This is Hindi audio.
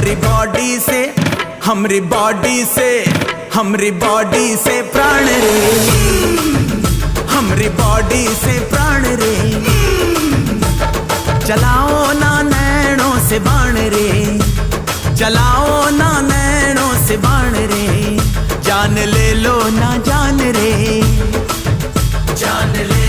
हमरी बॉडी से, हमरी बॉडी से, हमरी बॉडी से प्राण रे, हमरी बॉडी से प्राण रे। चलाओ ना नैनों से बाण रे, चलाओ ना नैनों से बाण रे। जान ले लो ना जान रे, जान ले